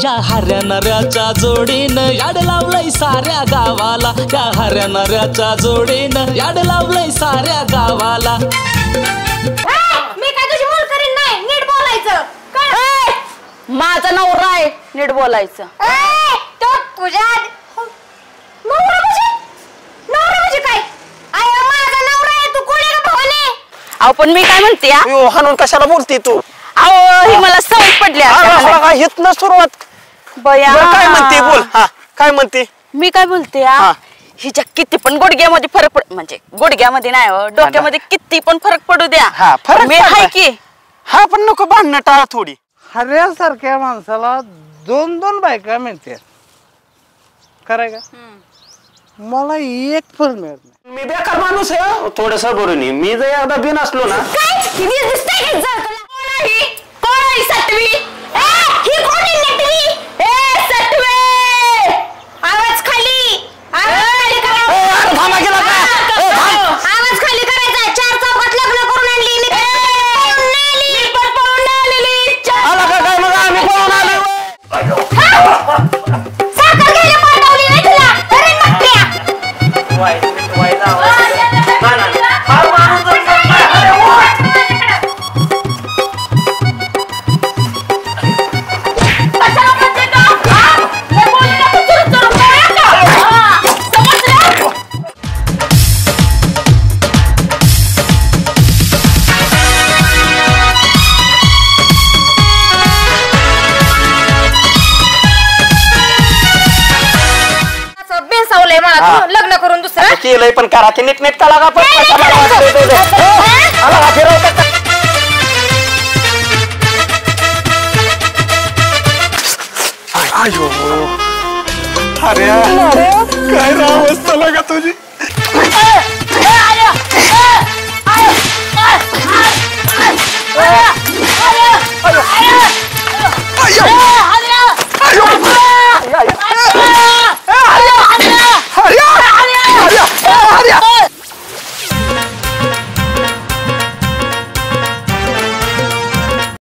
या हऱ्या नऱ्याच्या जोडीनं याड लावलंय साऱ्या गावाला, या हऱ्या नऱ्याच्या जोडीनं याड लावलंय साऱ्या गावाला. मी काय तुझी बोल करीन नाही, नीट बोलायचं. माझा नवरा आहे, नीट बोलायचं. तो तुझ्या नवरा म्हणजे काय? अरे माझा नवरा आहे, तू कोणी का भावने? अहो पण मी काय म्हणते हाणून कशाला बोलते तू? अहो ही मला सवय पडली इथनं सुरुवात. बया काय म्हणते बोल. हा काय म्हणते? मी काय बोलते हिच्या किती पण गुडघ्यामध्ये फरक पड म्हणजे गुडघ्यामध्ये नाही हो, डोक्यामध्ये किती पण फरक पडू द्या, मी आहे की. हा पण नको भांडणं टाळा थोडी. हऱ्यासारख्या माणसाला 2-2 बायका मिळते कराय का? मला एक पण मिळत नाही. मी बेकार माणूस आहे थोडस बरोबर. मी जर एकदा बिन असलो ना आवाज खाली करायचा. 4 चौकात लग्न करून आणली लग्न करून दुसरं केलंय पण करा की नीट नीट करा. अरे काय राव अवस्था लागा तुझी.